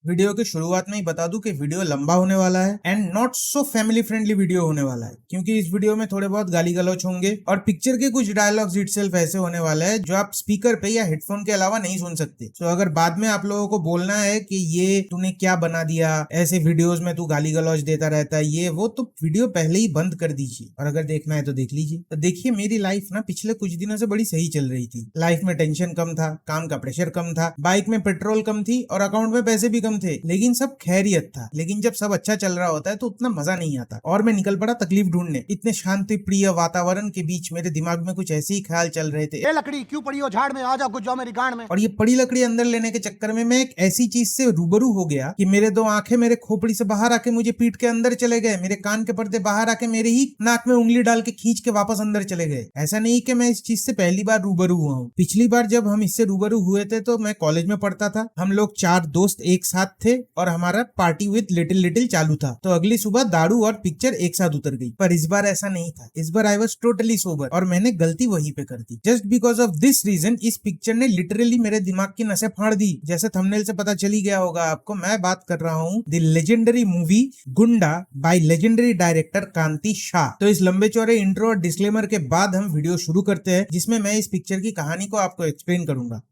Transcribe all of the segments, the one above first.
Video की शुरुआत में ही बता दूं कि वीडियो लंबा होने वाला है and not so family friendly video होने वाला है, क्योंकि इस वीडियो में थोड़े बहुत गाली गलौच होंगे और पिक्चर के कुछ डायलॉग्स इटसेल्फ ऐसे होने वाले हैं जो आप स्पीकर पे या हेडफोन के अलावा नहीं सुन सकते। तो अगर बाद में आप लोगों को बोलना है कि ये तूने क्या बना दिया, ऐसे वीडियोज में तू गाली गलौच देता रहता है ये वो, तो वीडियो पहले ही बंद कर दीजिए और अगर देखना है तो देख लीजिए। तो देखिए, मेरी लाइफ ना पिछले कुछ दिनों से बड़ी सही चल रही थी। लाइफ में टेंशन कम था, काम का प्रेशर कम था, बाइक में पेट्रोल कम थी और अकाउंट में पैसे भी कम थे, लेकिन सब खैरियत था। लेकिन जब सब अच्छा चल रहा होता है तो उतना मजा नहीं आता और मैं निकल पड़ा तकलीफ ढूंढने। इतने शांति प्रिय वातावरण के बीच मेरे दिमाग में कुछ ऐसे ही ख्याल चल रहे थे, ये लकड़ी क्यों पड़ी हो झाड़ में, आ जाओ, घुस जाओ मेरी गांड में। और ये पड़ी लकड़ी अंदर लेने के चक्कर में मैं एक ऐसी चीज से रूबरू हो गया कि मेरे दो आंखें मेरे खोपड़ी से बाहर आके मुझे पीठ के अंदर चले गए, मेरे कान के पर्दे बाहर आके मेरे ही नाक में उंगली डाल के खींच के वापस अंदर चले गए। ऐसा नहीं कि मैं इस चीज से पहली बार रूबरू हुआ हूँ। पिछली बार जब हम इससे रूबरू हुए थे तो मैं कॉलेज में पढ़ता था, हम लोग 4 दोस्त एक साथ थे और हमारा पार्टी विद लिटिल लिटिल चालू था। तो अगली सुबह दारू और पिक्चर एक साथ उतर गई। पर इस बार ऐसा नहीं था। इस बार आई वाज टोटली सोबर और मैंने गलती वहीं पे कर दी। Just because of this reason इस पिक्चर ने लिटरली मेरे दिमाग की नसें फाड़ दी। जैसे थंबनेल से पता चली गया होगा आपको, मैं बात कर रहा हूँ द लेजेंडरी मूवी गुंडा बाय लेजेंडरी डायरेक्टर कांति शाह। तो इस लंबे चौड़े इंट्रो और डिस्क्लेमर के बाद हम वीडियो शुरू करते हैं, जिसमें मैं इस पिक्चर की कहानी को आपको एक्सप्लेन करूंगा।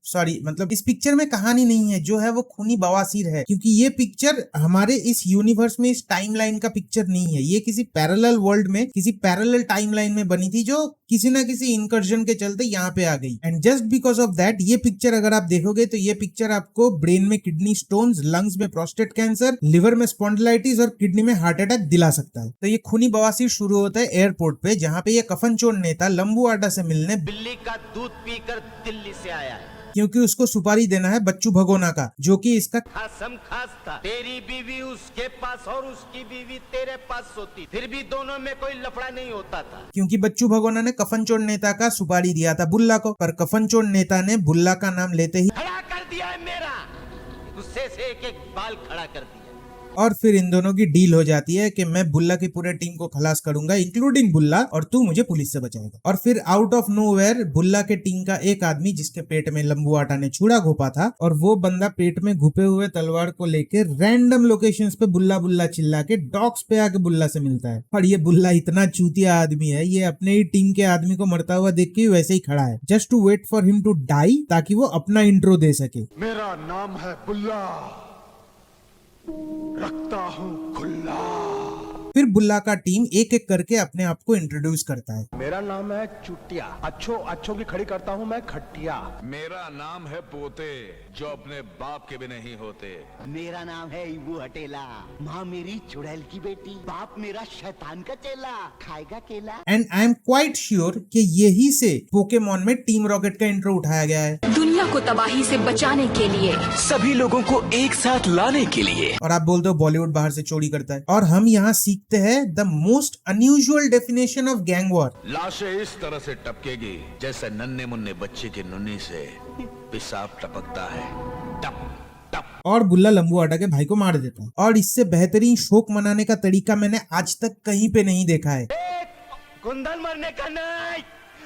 सॉरी, मतलब इस पिक्चर में कहानी नहीं है, जो है वो खूनी बवासीर है, क्योंकि ये पिक्चर हमारे इस यूनिवर्स में इस टाइमलाइन का पिक्चर नहीं है। ये किसी पैरेलल वर्ल्ड में, किसी पैरेलल टाइमलाइन में बनी थी, जो किसी ना किसी इंकर्जन के चलते यहाँ पे आ गई। And just because of that ये पिक्चर अगर आप देखोगे तो ये पिक्चर आपको ब्रेन में किडनी स्टोन्स, लंग्स में प्रोस्टेट कैंसर, लिवर में स्पॉन्डिलाइटिस और किडनी में हार्ट अटैक दिला सकता है। तो ये खूनी बवासीर शुरू होता है एयरपोर्ट पे, जहाँ पे ये कफन चोर नेता लंबू आटा से मिलने बिल्ली का दूध पीकर दिल्ली से आया है, क्योंकि उसको सुपारी देना है बच्चू भगोना का, जो कि इसका खासम खास था। तेरी बीवी उसके पास और उसकी बीवी तेरे पास होती, फिर भी दोनों में कोई लफड़ा नहीं होता था, क्योंकि बच्चू भगोना ने कफन चोर नेता का सुपारी दिया था बुल्ला को, पर कफन चोर नेता ने बुल्ला का नाम लेते ही खड़ा कर दिया है मेरा, गुस्से से एक एक बाल खड़ा कर दिया। और फिर इन दोनों की डील हो जाती है कि मैं बुल्ला की पूरे टीम को खलास करूंगा इंक्लूडिंग बुल्ला, और तू मुझे पुलिस से बचाएगा। और फिर आउट ऑफ नोवेयर बुल्ला के टीम का एक आदमी, जिसके पेट में लंबू आटा ने छुरा घोपा था, और वो बंदा पेट में घुपे हुए तलवार को लेके रैंडम लोकेशंस पे बुल्ला बुल्ला चिल्ला के डॉक्स पे आके बुल्ला से मिलता है। और ये बुल्ला इतना चूतिया आदमी है, ये अपने ही टीम के आदमी को मरता हुआ देख के वैसे ही खड़ा है, just to wait for him to die, ताकि वो अपना इंट्रो दे सके। मेरा नाम है बुल्ला, रखता हूँ खुला। फिर बुल्ला का टीम एक एक करके अपने आप को इंट्रोड्यूस करता है। मेरा नाम है चुटिया, अच्छों की खड़ी करता हूँ मैं खटिया। मेरा नाम है पोते, जो अपने बाप के भी नहीं होते। मेरा नाम है इबू हटेला, माँ मेरी चुड़ैल की बेटी, बाप मेरा शैतान का चेला, खाएगा केला। And I am quite sure कि यही से पोकेमॉन में टीम रॉकेट का इंट्रो उठाया गया है, दुनिया को तबाही से बचाने के लिए, सभी लोगों को एक साथ लाने के लिए। और आप बोलते हो बॉलीवुड बाहर से चोरी करता है, और हम यहाँ सीखते हैं the most unusual definition of gang war. लाशें इस तरह से टपकेगी जैसे नन्हे मुन्ने बच्चे की नुन्नी से पेशाब टपकता है, टप टप। और बुल्ला लंबू आटा के भाई को मार देता है। और इससे बेहतरीन शोक मनाने का तरीका मैंने आज तक कहीं पे नहीं देखा है। कुंदन मरने का नहीं,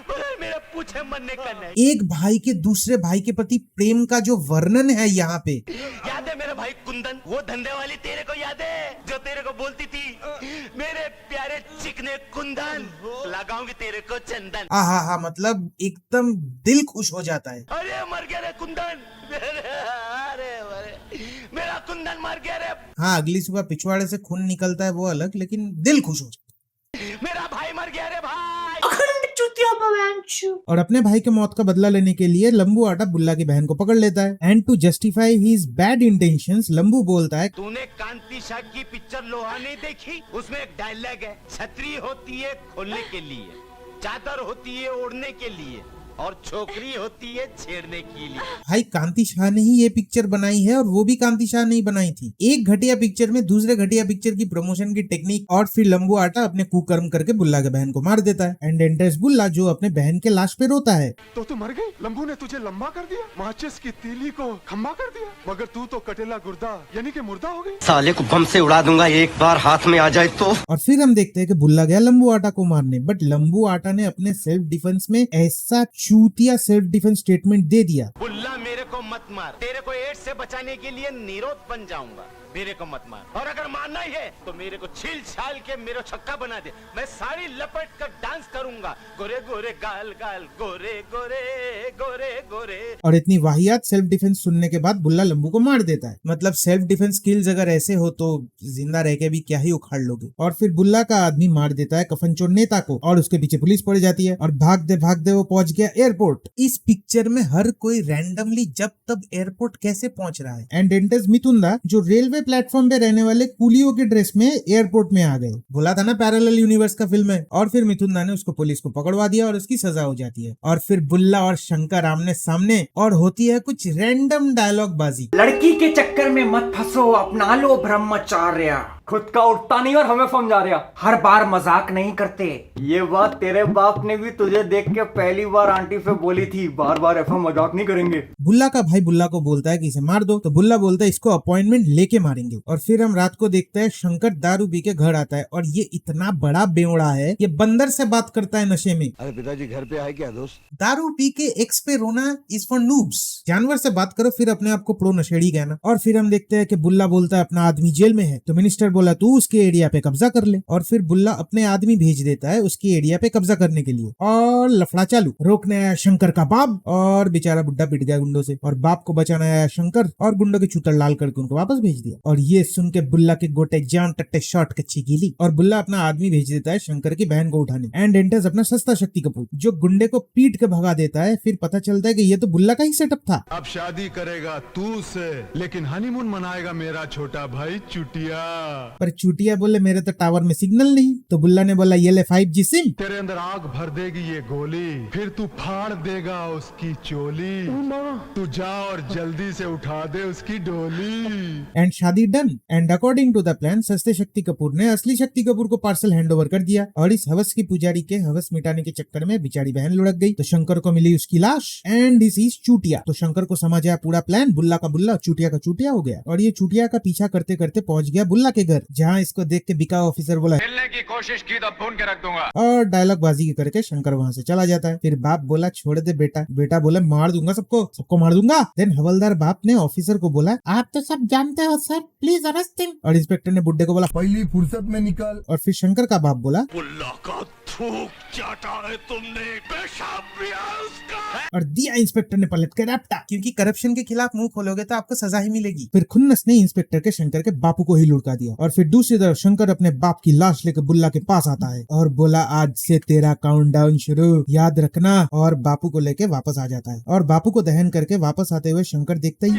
मगर मेरे पूछे मरने का नहीं। एक भाई के दूसरे भाई के प्रति प्रेम का जो वर्णन है यहाँ पे, याद है मेरा भाई कुंदन, वो धंधे वाली तेरे को याद है, जो तेरे को बोलती थी मेरे प्यारे चिकने कुंदन, लगाऊंगी तेरे को चंदन। हा, मतलब एकदम दिल खुश हो जाता है। अरे मर गया रे कुंदन, अरे मेरा कुंदन मर गया रे। हाँ, अगली सुबह पिछवाड़े से खून निकलता है वो अलग, लेकिन दिल खुश हो जाता है। मेरा भाई मर गया रे भाई। और अपने भाई के मौत का बदला लेने के लिए लंबू आटा बुल्ला की बहन को पकड़ लेता है। And to justify his bad intentions, लंबू बोलता है, तूने कांति शाह की पिक्चर लोहा नहीं देखी? उसमें एक डायलॉग है, छतरी होती है खोलने के लिए, चादर होती है ओढ़ने के लिए, और छोकरी होती है छेड़ने के लिए। भाई कांति शाह ने ही ये पिक्चर बनाई है, और वो भी कांति शाह ने ही बनाई थी। एक घटिया पिक्चर में दूसरे घटिया पिक्चर की प्रमोशन की टेक्निक, और फिर लंबू आटा अपने कुकर्म करके बुल्ला के बहन को मार देता है। एंड एंट्रेस बुल्ला, जो अपने बहन के लाश पे रोता है। तो तू मर गई, लंबू ने तुझे लंबा कर दिया, माचिस की तीली को खम्बा कर दिया, मगर तू तो कटेला गुर्दा यानी कि मुर्दा हो गई। साले को बम से उड़ा दूंगा एक बार हाथ में आ जाए तो। और फिर हम देखते हैं कि बुल्ला गया लंबू आटा को मारने, बट लंबू आटा ने अपने सेल्फ डिफेंस में ऐसा चूतिया सेल्फ डिफेंस स्टेटमेंट दे दिया, बुल्ला मेरे को मत मत मार, तेरे को एड्स से बचाने के लिए निरोध बन जाऊंगा। मेरे को मत मार, और अगर मारना ही है तो मेरे को छील छाल के मेरा छक्का बना दे, मैं साड़ी लपेट कर डांस करूंगा। गोरे गोरे गाल गाल, गोरे गोरे गोरे गोरे। और इतनी वाहियात सेल्फ डिफेंस सुनने के बाद बुल्ला लंबू को मार देता है। मतलब सेल्फ डिफेंस स्किल्स अगर ऐसे हो तो जिंदा रह के भी क्या ही उखाड़ लोगे। और फिर बुल्ला का आदमी मार देता है कफनचोर नेता को, और उसके पीछे पुलिस पड़ जाती है और भागते वो पहुंच गया एयरपोर्ट। इस पिक्चर में हर कोई रैंडमली जब तब एयरपोर्ट कैसे पहुंच रहा है। एंड एंटर्स मिथुंदा, जो रेलवे प्लेटफॉर्म पे रहने वाले कुलियों के ड्रेस में एयरपोर्ट में आ गए। बोला था ना पैरेलल यूनिवर्स का फिल्म है। और फिर मिथुंदा ने उसको पुलिस को पकड़वा दिया और उसकी सजा हो जाती है। और फिर बुल्ला और शंकर आमने सामने और होती है कुछ रैंडम डायलॉग बाजी। लड़की के चक्कर में मत फंसो, अपना लो ब्रह्मचार्य। खुद का उठता नहीं और हमें समझा रहा, हर बार मजाक नहीं करते। ये बात तेरे बाप ने भी तुझे देख के पहली बार आंटी से बोली थी, बार बार ऐसा मजाक नहीं करेंगे। बुल्ला का भाई बुल्ला को बोलता है कि इसे मार दो, तो बुल्ला बोलता है इसको अपॉइंटमेंट लेके मारेंगे। और फिर हम रात को देखते हैं शंकर दारू पी के घर आता है और ये इतना बड़ा बेवड़ा है, ये बंदर से बात करता है नशे में। अरे पिताजी घर पे आए क्या दोस्त? दारू पी के एक्स पे रोना इज फॉर नूब्स। जानवर से बात करो फिर अपने आप को प्रो नशेड़ी कहना। और फिर हम देखते हैं कि बुल्ला बोलता है अपना आदमी जेल में है, तो मिनिस्टर बोला तू उसके एरिया पे कब्जा कर ले। और फिर बुल्ला अपने आदमी भेज देता है उसकी एरिया पे कब्जा करने के लिए। और लफड़ा चालू। रोकने आया शंकर का बाप और बेचारा बुड्ढा पिट गया गुंडों से, और बाप को बचाना आया शंकर और गुंडों के छूतर लाल करके उनको वापस भेज दिया। और ये सुन के बुल्ला के गोटे जान टट्टे शॉट कच्ची गीली, और बुल्ला अपना आदमी भेज देता है शंकर की बहन को उठाने। एंड एंटर्स अपना सस्ता शक्ति कपूर, जो गुंडे को पीट के भगा देता है। फिर पता चलता है कि ये तो बुल्ला का ही सेटअप था। अब शादी करेगा तू से, लेकिन हनीमून मनाएगा मेरा छोटा भाई चुटिया। पर चुटिया बोले मेरे तो टावर में सिग्नल नहीं, तो बुल्ला ने बोला ये ले 5G सिम। तेरे अंदर आग भर देगी ये गोली, फिर तू फाड़ देगा उसकी चोली। तू जा और जल्दी से उठा दे उसकी डोली। एंड शादी done. And according to the plan सस्ते शक्ति कपूर ने असली शक्ति कपूर को पार्सल हैंड ओवर कर दिया। और इस हवस की पुजारी के हवस मिटाने के चक्कर में बेचारी बहन लुढ़क गई, तो शंकर को मिली उसकी लाश। एंड दिस इज चूटिया। तो शंकर को समझ आया पूरा प्लान, बुल्ला का बुल्ला चूटिया का चूटिया हो गया। और ये चूटिया का पीछा करते करते पहुंच गया बुल्ला के घर, जहाँ इसको देख के बिका ऑफिसर बोला मिलने की कोशिश की तो भून के रख दूंगा। और डायलॉग बाजी करके शंकर वहाँ से चला जाता है। फिर बाप बोला छोड़ दे बेटा, बेटा बोले मार दूंगा सबको मार दूंगा। देन हवलदार बाप ने ऑफिसर को बोला आप तो सब जानते हो सर, प्लीज अरेस्ट हिम। और इंस्पेक्टर ने बुड्ढे को बोला पहली फुर्सत में निकल। और फिर शंकर का बाप बोला बुल्ला का थूक चाटा है तुमने, पेशाब भी है उसका। और दिया इंस्पेक्टर ने पलट के रैप्टा, क्योंकि करप्शन के खिलाफ मुंह खोलोगे तो आपको सजा ही मिलेगी। फिर खुन्नस ने इंस्पेक्टर के शंकर के बापू को ही लुढ़का दिया। और फिर दूसरी तरफ शंकर अपने बाप की लाश लेकर बुल्ला के पास आता है और बोला आज से तेरा काउंटडाउन शुरू, याद रखना। और बापू को लेके वापस आ जाता है। और बापू को दहन करके वापस आते हुए शंकर देखते ही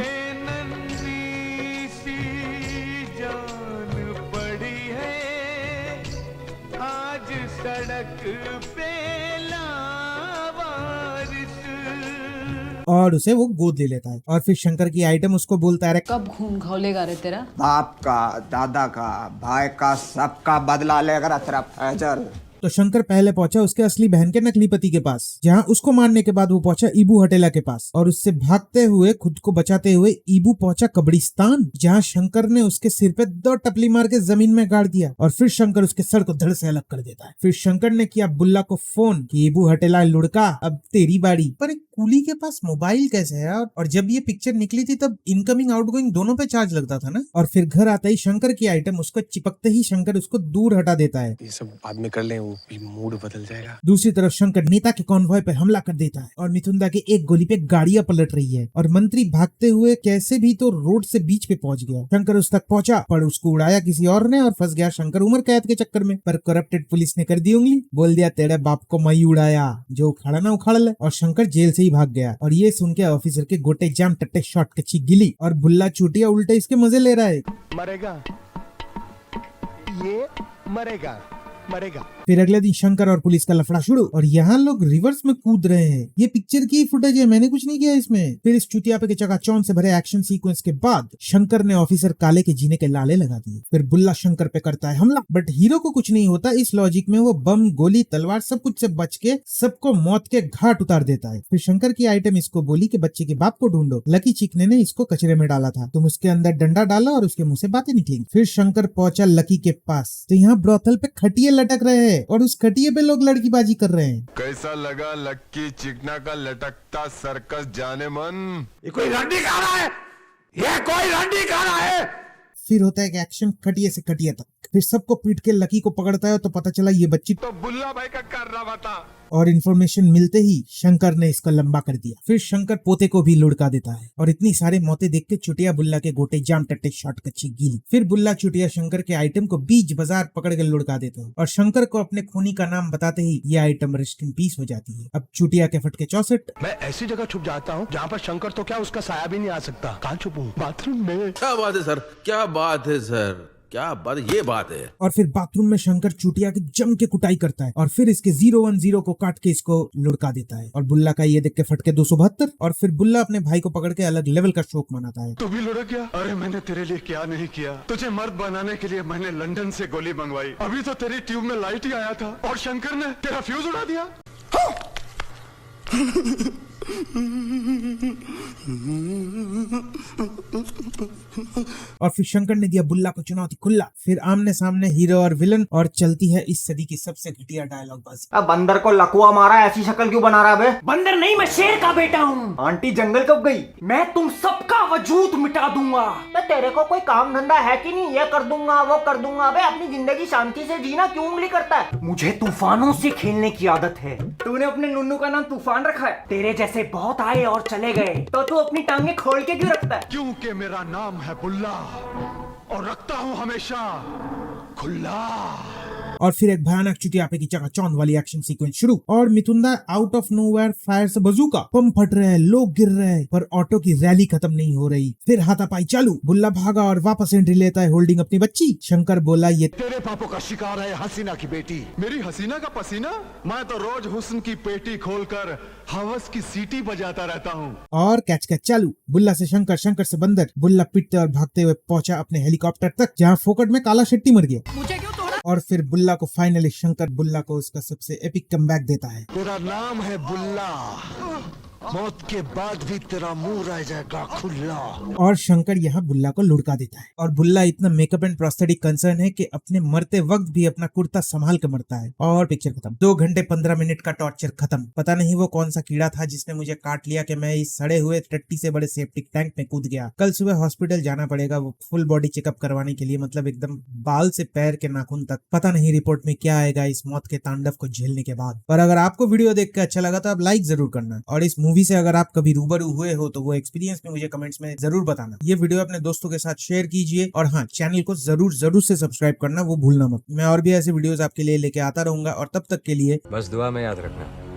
और उसे वो गोद ले लेता है। और फिर शंकर की आइटम उसको बोलता है कब खून खौलेगा रे तेरा? बाप का, दादा का, भाई का, सबका बदला लेगा तेरा फैजल। तो शंकर पहले पहुंचा उसके असली बहन के नकली पति के पास, जहां उसको मारने के बाद वो पहुंचा ईबू हटेला के पास। और उससे भागते हुए खुद को बचाते हुए ईबू पहुंचा कब्रिस्तान, जहां शंकर ने उसके सिर पे 2 टपली मार के जमीन में गाड़ दिया। और फिर शंकर उसके सर को धड़ से अलग कर देता है। फिर शंकर ने किया बुल्ला को फोन कि ईबू हटेला लुढ़का अब तेरी बारी। पर एक कूली के पास मोबाइल कैसे है? और जब ये पिक्चर निकली थी तब इनकमिंग आउटगोइंग दोनों पे चार्ज लगता था ना। और फिर घर आता ही शंकर की आइटम उसको चिपकते ही शंकर उसको दूर हटा देता है। ये सब बाद में कर लें, वो मूड बदल जाएगा। दूसरी तरफ शंकर नेता के कॉन्वॉय पर हमला कर देता है और मिथुंदा के एक गोली पे गाड़ियां पलट रही है। और मंत्री भागते हुए कैसे भी तो रोड से बीच पे पहुंच गया। शंकर उस तक पहुंचा पर उसको उड़ाया किसी और ने और फंस गया शंकर उम्र कैद के चक्कर में। पर करप्टेड पुलिस ने कर दी उंगली, बोल दिया तेरे बाप को मैं उड़ाया, जो उखाड़ा ना उखाड़ ले। और शंकर जेल से ही भाग गया। और ये सुन के ऑफिसर के गोटे जाम टट्टे शॉट कच्ची गिली और बुल्ला चूटिया उल्टे इसके मजे ले रहा है। मरेगा ये, मरेगा मरेगा। फिर अगले दिन शंकर और पुलिस का लफड़ा शुरू और यहाँ लोग रिवर्स में कूद रहे हैं। ये पिक्चर की फुटेज है, मैंने कुछ नहीं किया इसमें। फिर इस चुतिया पे के चकाचौंध से भरे एक्शन सीक्वेंस के बाद शंकर ने ऑफिसर काले के जीने के लाले लगा दिए। फिर बुल्ला शंकर पे करता है हमला, बट हीरो को कुछ नहीं होता। इस लॉजिक में वो बम, गोली, तलवार सब कुछ से बच के सबको मौत के घाट उतार देता है। फिर शंकर की आइटम इसको बोली कि बच्चे के बाप को ढूंढो। लकी चिकने ने इसको कचरे में डाला था, तुम उसके अंदर डंडा डालो और उसके मुंह से बातें निकलेंगी। फिर शंकर पहुंचा लकी के पास, तो यहाँ ब्रोथल पे खटिए लटक रहे हैं और उस खटिए पे लोग लड़कीबाजी कर रहे हैं। कैसा लगा लक्की चिकना का लटकता सर्कस जाने मन? ये कोई रंडी खा रहा है, ये कोई रंडी खा रहा है। फिर होता है कि एक्शन खटिए से खटिए तक, फिर सबको पीट के लकी को पकड़ता है तो पता चला ये बच्ची तो बुल्ला भाई का कर रहा था। और इन्फॉर्मेशन मिलते ही शंकर ने इसको लंबा कर दिया। फिर शंकर पोते को भी लुढ़का देता है और इतनी सारे मौतें देख के चुटिया बुल्ला के गोटे जाम टट्टे शॉर्ट कच्ची गीली। फिर बुल्ला चुटिया शंकर के आइटम को बीच बाजार पकड़ के लुढ़का देता है और शंकर को अपने खूनी का नाम बताते ही ये आइटम रेस्ट इन पीस हो जाती है। अब चुटिया के फटके 64। मैं ऐसी जगह छुप जाता हूँ जहाँ पर शंकर तो क्या उसका साया भी नहीं आ सकता। कहाँ छुपूं? बाथरूम में। क्या बात है सर, क्या बात है सर, क्या बात, ये बात है। और फिर बाथरूम में शंकर चुटिया की जम के कुटाई करता है और फिर इसके 010 को काट के इसको लुढ़का देता है और बुल्ला का ये देख के फटके 272। और फिर बुल्ला अपने भाई को पकड़ के अलग लेवल का शोक मनाता है। तू भी लुढ़क गया? अरे मैंने तेरे लिए क्या नहीं किया। तुझे मर्द बनाने के लिए मैंने लंदन से गोली मंगवाई। अभी तो तेरी ट्यूब में लाइट ही आया था और शंकर ने तेरा फ्यूज उड़ा दिया। और फिर शंकर ने दिया बुल्ला को चुनौती खुला। फिर आमने सामने हीरो और विलन और चलती है इस सदी की सबसे घटिया डायलॉग बाजी। अब बंदर को लकुआ मारा, ऐसी शक्ल क्यों बना रहा है बे? बंदर नहीं, मैं शेर का बेटा हूँ। आंटी जंगल कब गई? मैं तुम सबका वजूद मिटा दूंगा। तो तेरे को कोई काम धंधा है कि नहीं? ये कर दूंगा वो कर दूंगा। बे अपनी जिंदगी शांति से जीना क्यों उंगली करता है? मुझे तूफानों से खेलने की आदत है। तूने अपने नुन्नू का नाम तूफान रखा है? तेरे जैसे बहुत आए और चले गए, तो तू अपनी टांगे खोल के क्यों रखता है? क्योंकि मेरा नाम है बुल्ला और रखता हूँ हमेशा खुला। और फिर एक भयानक चुटियापे की चकाचौंध वाली एक्शन सीक्वेंस शुरू और मिथुंदा आउट ऑफ नोवेयर फायर से बजूका, बम फट रहे हैं, लोग गिर रहे हैं, पर ऑटो की रैली खत्म नहीं हो रही। फिर हाथापाई चालू, बुल्ला भागा और वापस एंट्री लेता है होल्डिंग अपनी बच्ची। शंकर बोला ये तेरे पापों का शिकार है हसीना की बेटी। मेरी हसीना का पसीना? मैं तो रोज हुस्न की पेटी खोलकर हवस की सीटी बजाता रहता हूँ। और कैच कैच चालू, बुल्ला से शंकर, शंकर से बंदर। बुल्ला पिटते और भागते हुए पहुंचा अपने हेलीकॉप्टर तक जहाँ फोकट में काला शेट्टी मर गया। मुझे क्यों तोड़ा? और फिर बुल्ला को फाइनली शंकर बुल्ला को उसका सबसे एपिक कमबैक देता है। तेरा नाम है बुल्ला, मौत के बाद भी तेरा मुंह रह जाएगा खुला। और शंकर यहाँ बुल्ला को लुढ़का देता है और बुल्ला इतना मेकअप एंड प्रोस्थेटिक कंसर्न है कि अपने मरते वक्त भी अपना कुर्ता संभाल के मरता है। और पिक्चर खत्म। 2 घंटे 15 मिनट का टॉर्चर खत्म। पता नहीं वो कौन सा कीड़ा था जिसने मुझे काट लिया कि मैं इस सड़े हुए टट्टी से बड़े सेप्टिक टैंक में कूद गया। कल सुबह हॉस्पिटल जाना पड़ेगा वो फुल बॉडी चेकअप करवाने के लिए, मतलब एकदम बाल से पैर के नाखून तक। पता नहीं रिपोर्ट में क्या आएगा इस मौत के तांडव को झेलने के बाद। पर अगर आपको वीडियो देख के अच्छा लगा तो आप लाइक जरूर करना और इस मूवी से अगर आप कभी रूबरू हुए हो तो वो एक्सपीरियंस में मुझे कमेंट्स में जरूर बताना। ये वीडियो अपने दोस्तों के साथ शेयर कीजिए और हाँ, चैनल को जरूर से सब्सक्राइब करना वो भूलना मत। मैं और भी ऐसे वीडियोस आपके लिए लेके आता रहूंगा और तब तक के लिए बस दुआ में याद रखना।